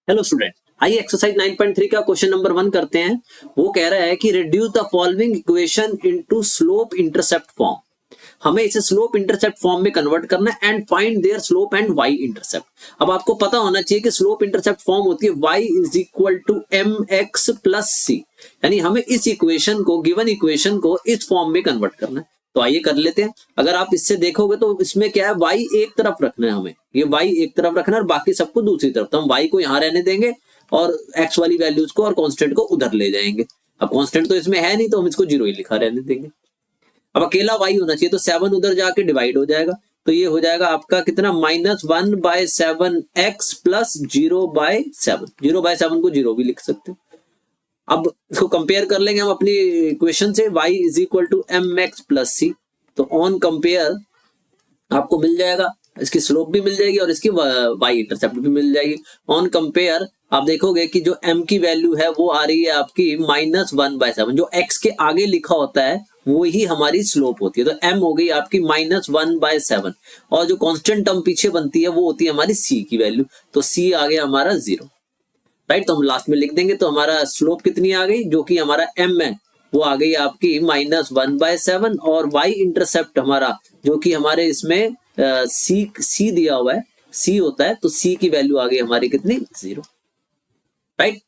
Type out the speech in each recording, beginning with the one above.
Hello student, आइए exercise 9.3 का question number 1 करते हैं। वो कह रहा है कि reduce the following equation into slope intercept form. हमें इसे स्लोप इंटरसेप्ट फॉर्म में कन्वर्ट करना है and find their slope and Y intercept. अब आपको पता होना चाहिए कि स्लोप इंटरसेप्ट फॉर्म होती है y is equal to m x plus c, यानी हमें इस इक्वेशन को, गिवन इक्वेशन को इस फॉर्म में कन्वर्ट करना है। तो आइए कर लेते हैं। अगर आप इससे देखोगे तो इसमें क्या है, y एक तरफ रखना है हमें, ये y एक तरफ रखना है और बाकी सबको दूसरी तरफ। तो हम y को यहाँ रहने देंगे और x वाली वैल्यूज को और कांस्टेंट को उधर ले जाएंगे। अब कांस्टेंट तो इसमें है नहीं तो हम इसको 0 ही लिखा रहने देंगे। अब अकेला y होना चाहिए तो 7 उधर जाके डिवाइड हो जाएगा, तो ये हो जाएगा आपका कितना, -1/7 x प्लस 0/7। 0/7 को 0 भी लिख सकते हो। अब इसको कंपेयर कर लेंगे हम अपनी इक्वेशन से, y is equal to m x plus c. तो ऑन कंपेयर आपको मिल जाएगा, इसकी स्लोप भी मिल जाएगी और इसकी y इंटरसेप्ट भी मिल जाएगी। ऑन कंपेयर आप देखोगे कि जो m की वैल्यू है वो आ रही है आपकी -1/7। जो x के आगे लिखा होता है वो ही हमारी स्लोप होती है, तो m हो गई आपकी -1/7 और जो कांस्टेंट टर्म पीछे बनती है वो होती है हमारी c की वैल्यू, तो c आ गया हमारा 0। राइट, तो हम लास्ट में लिख देंगे। तो हमारा स्लोप कितनी आ गई, जो कि हमारा m है वो आ गई आपकी -1/7 और y इंटरसेप्ट हमारा जो कि हमारे इसमें c दिया हुआ है, c होता है, तो c की वैल्यू आ गई हमारी कितनी, 0। राइट,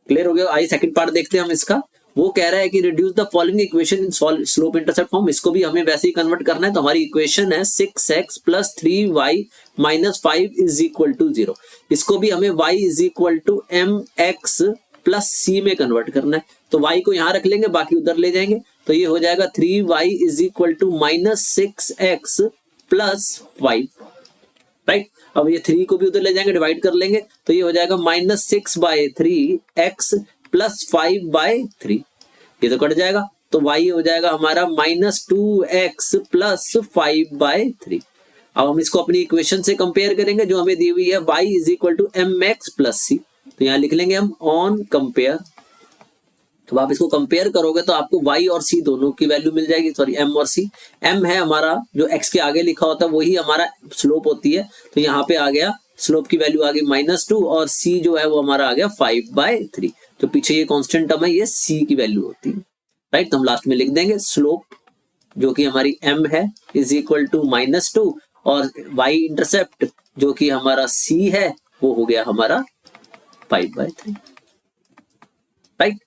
क्लियर हो गया। आइए सेकंड पार्ट देखते हैं हम इसका। वो कह रहा है कि reduce the following equation in slope intercept form. इसको भी हमें वैसे ही कन्वर्ट करना है। तो हमारी इक्वेशन है 6x plus 3y minus 5 is equal to 0। इसको भी हमें y is equal to m x plus c में कन्वर्ट करना है। तो y को यहाँ रख लेंगे, बाकी उधर ले जाएंगे, तो ये हो जाएगा 3y is equal to -6x plus 5। Right, अब ये 3 को भी उधर ले जाएंगे, डिवाइड कर लेंगे, तो ये हो जाएगा -6/3x प्लस 5/3। ये तो कट जाएगा, तो y हो जाएगा हमारा -2x प्लस 5/3। अब हम इसको अपनी इक्वेशन से कंपेयर करेंगे जो हमें दी हुई है, y is equal to m x plus c. तो यहाँ लिख लेंगे हम ऑन कंपेयर। तो आप इसको कंपेयर करोगे तो आपको y और c दोनों की वैल्यू मिल जाएगी, सॉरी m और c। m है हमारा जो x के आगे लिखा होता है वही हमारा स्लोप होती है, तो यहाँ पे आ गया स्लोप की वैल्यू आ गई -2 और c जो है वो हमारा आ गया 5/3। तो पीछे ये कांस्टेंट टर्म है, ये c की वैल्यू होती है। राइट, तो हम लास्ट में लिख देंगे स्लोप जो कि हमारी m है इज इक्वल टू -2 और y इंटरसेप्ट जो कि हमारा c है वो हो गया हमारा 5/3। राइट,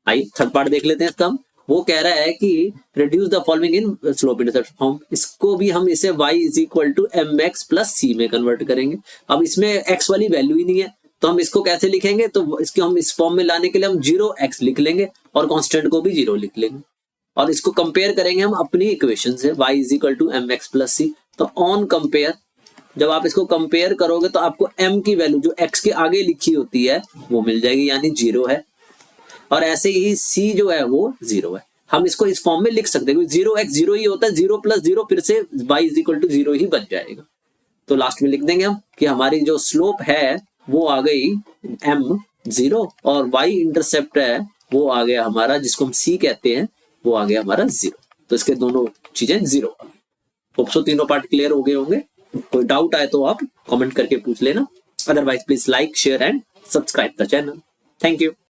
आइए थर्ड पार्ट देख लेते हैं इसका हम। वो कह रहा है कि reduce the following in slope intercept form. इसको भी हम इसे y is equal to m x plus c में कन्वर्ट करेंगे। अब इसमें x वाली वैल्यू ही नहीं है तो हम इसको कैसे लिखेंगे, तो इसको हम इस फॉर्म में लाने के लिए हम 0x लिख लेंगे और कांस्टेंट को भी 0 लिख लेंगे और इसको कंपेयर करेंगे हम अपनी इक्वेशन से, y is equal to m x plus c. तो ऑन कंपेयर जब आप इसको कंपेयर करोगे तो आपको m की वैल्यू जो x के आगे लिखी होती है वो मिल जाएगी, यानी 0 है, और ऐसे ही c जो है वो 0 है। हम इसको इस फॉर्म में लिख सकते हैं, 0x 0 ही होता है, 0 प्लस 0 फिर से y इज इक्वल टू 0 ही बन जाएगा। तो लास्ट में लिख देंगे हम कि हमारी जो स्लोप है वो आ गई m 0 और y इंटरसेप्ट है वो आ गया हमारा, जिसको हम c कहते हैं, वो आ गया हमारा 0। तो इसके दोनों चीजें 0। होप सो तीनों पार्ट क्लियर हो गए होंगे। कोई डाउट आए तो आप कमेंट करके पूछ लेना, otherwise please like share and subscribe the channel. Thank you.